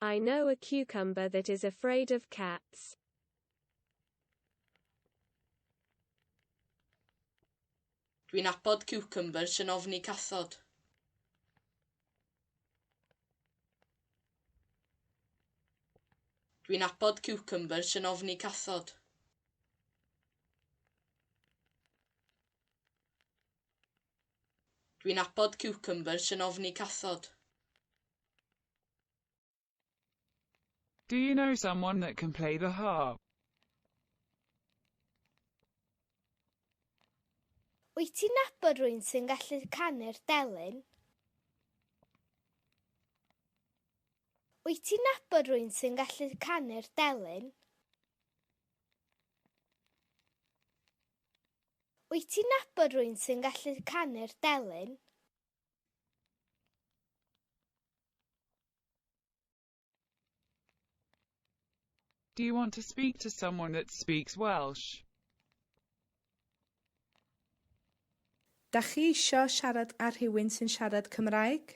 I know a cucumber that is afraid of cats. Dwi'n nabod ciwcymbyr sy'n ofni cathod. Dwi'n nabod ciwcymbyr sy'n ofni cathod. Dwi'n nabod ciwcymbyr sy'n ofni cathod. Do you know someone that can play the harp? Wyt ti'n nabod rhywun sy'n gallu canu'r delyn? Wyt ti'n nabod rhywun sy'n gallu canu'r delyn? Wyt ti'n nabod rhywun sy'n gallu canu'r delyn? Do you want to speak to someone that speaks Welsh? Dach chi isio siarad â rhywun sy'n siarad Cymraeg?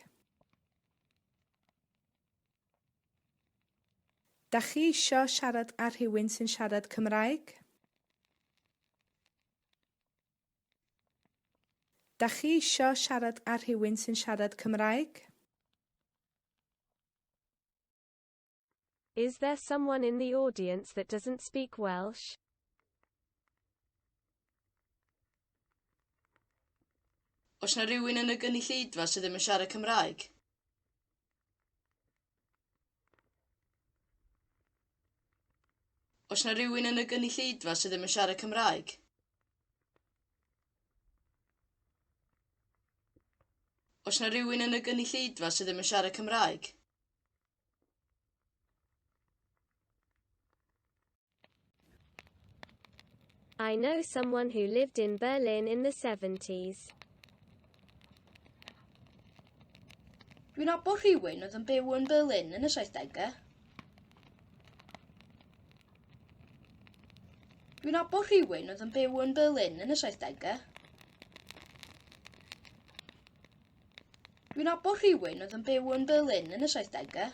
Dach chi isio siarad â rhywun sy'n siarad Cymraeg? Dach chi isio siarad â rhywun sy'n siarad Cymraeg? Is there someone in the audience that doesn't speak Welsh? Oes na rywun yn y gynulleidfa sydd ddim yn siarad Cymraeg? Oes na rywun yn y gynulleidfa sydd ddim yn siarad Cymraeg? Oes na rywun yn y gynulleidfa sydd ddim yn siarad Cymraeg? I know someone who lived in Berlin in the 70s. Dwi'n nabod rhywun oedd yn byw yn Berlin yn y 70au. Dwi'n nabod rhywun oedd yn byw yn Berlin yn y 70au. Dwi'n nabod rhywun oedd yn byw yn Berlin yn y 70au.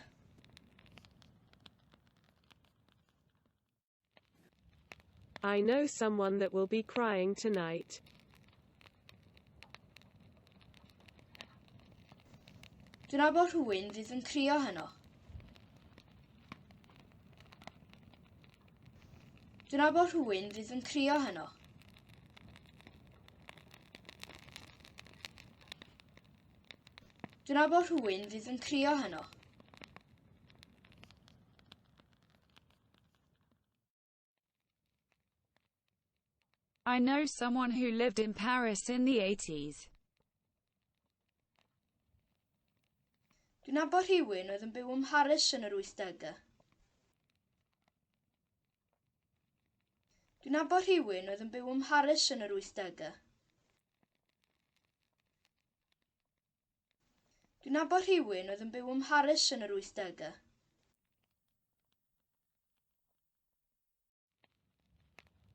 I know someone that will be crying tonight. Dwi'n nabod rhywun fydd yn crio heno. Dwi'n nabod rhywun fydd yn crio heno. Dwi'n nabod rhywun fydd yn crio heno. I know someone who lived in Paris in the 80s. Dwi'n nabod rhywun oedd yn byw ym Mharis yn yr 80au. Dwi'n nabod rhywun oedd yn byw ym Mharis yn yr 80au. Dwi'n nabod rhywun oedd yn byw ym Mharis yn yr 80au.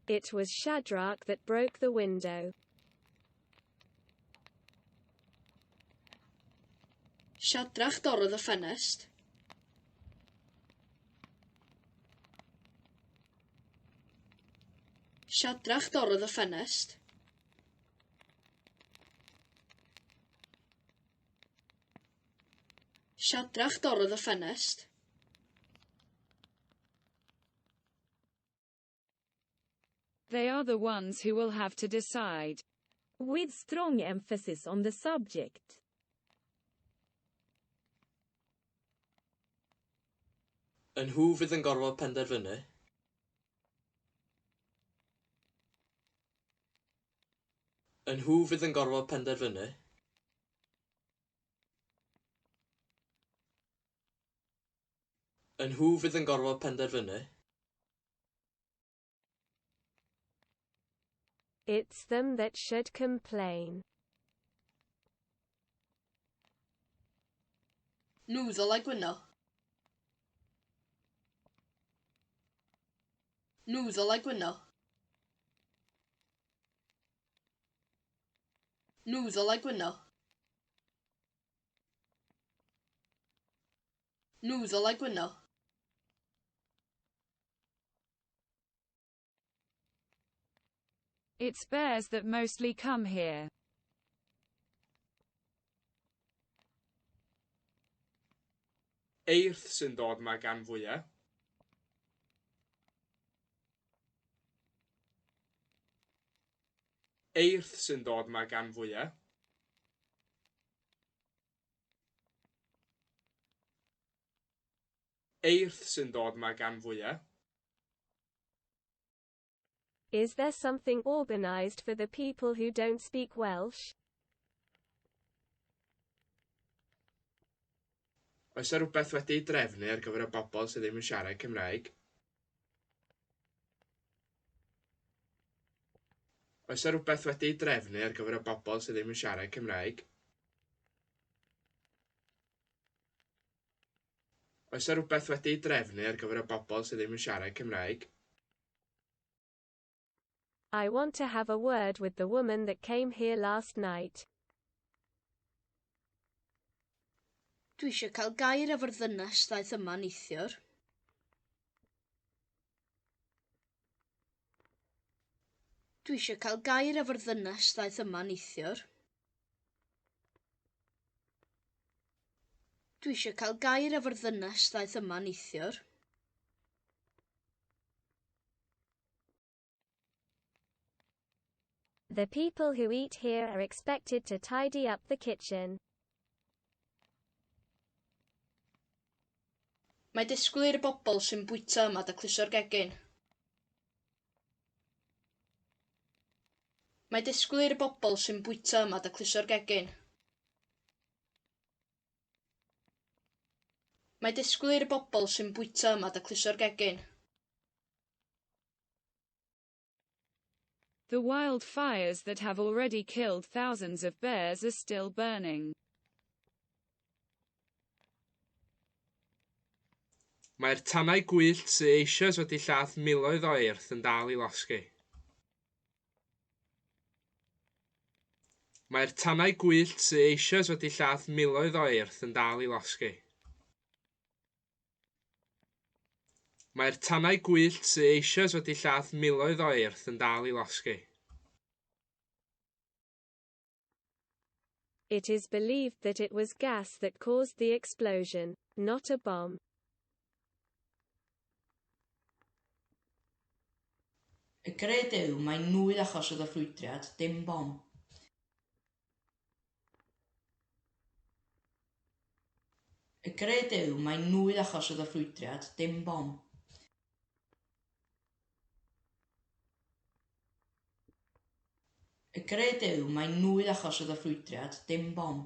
It was Shadrach that broke the window. Shadrach dorrodd y ffenest. Shadrach dorrodd y ffenest. Shadrach dorrodd y ffenest. They are the ones who will have to decide. With strong emphasis on the subject. Yn nhw fydd yn gorfod penderfynu. Yn nhw fydd yn gorfod penderfynu. Yn nhw fydd yn gorfod penderfynu. It's them that should complain. Nhw ddylai gwyno. Nhw ddylai gwyno. Nhw ddylai gwyno. Nhw ddylai gwyno. It's bears that mostly come here. Eirth sy'n dod yma gan fwyaf. Eirth sy'n dod yma gan fwyaf. Eirth sy'n dod yma gan fwyaf. Is there something organized for the people who don't speak Welsh? Oes yna rhywbeth wedi'i drefnu ar gyfer y bobl sydd ddim yn siarad Cymraeg? Oes yna rhywbeth wedi'i drefnu ar gyfer y bobl sydd ddim yn siarad Cymraeg? Oes yna rhywbeth wedi'i drefnu ar gyfer y bobl sydd ddim yn siarad Cymraeg? I want to have a word with the woman that came here last night. Dwi eisiau cael gair efo'r ddynes ddaeth yma neithiwr. Dwi eisiau cael gair efo'r ddynes ddaeth yma neithiwr. Dwi eisiau cael gair efo'r ddynes ddaeth yma neithiwr. The people who eat here are expected to tidy up the kitchen. Mae disgwyl i'r bobl sy'n bwyta yma dacluso'r gegin. Mae disgwyl i'r bobl sy'n bwyta yma dacluso'r gegin. Mae disgwyl i'r bobl sy'n bwyta yma dacluso'r gegin. The wildfires that have already killed thousands of bears are still burning. Mae'r tannau gwyllt sy'n eisoes wedi lladd miloedd o eirth yn dal i losgi. Mae'r tannau gwyllt sy'n eisoes wedi lladd miloedd o eirth yn dal i losgi. Mae'r tannau gwyllt sy'n eisoes wedi lladd miloedd o eirth yn dal i losgi. It is believed that it was gas that caused the explosion, not a bomb. Y gred yw mae'n nwy achos oedd y ffrwydriad, dim bom. Y gred yw mae'n nwy achos oedd y ffrwydriad, dim bom. Y gred yw mae'n nwy achos oedd y ffrwydriad, dim bom.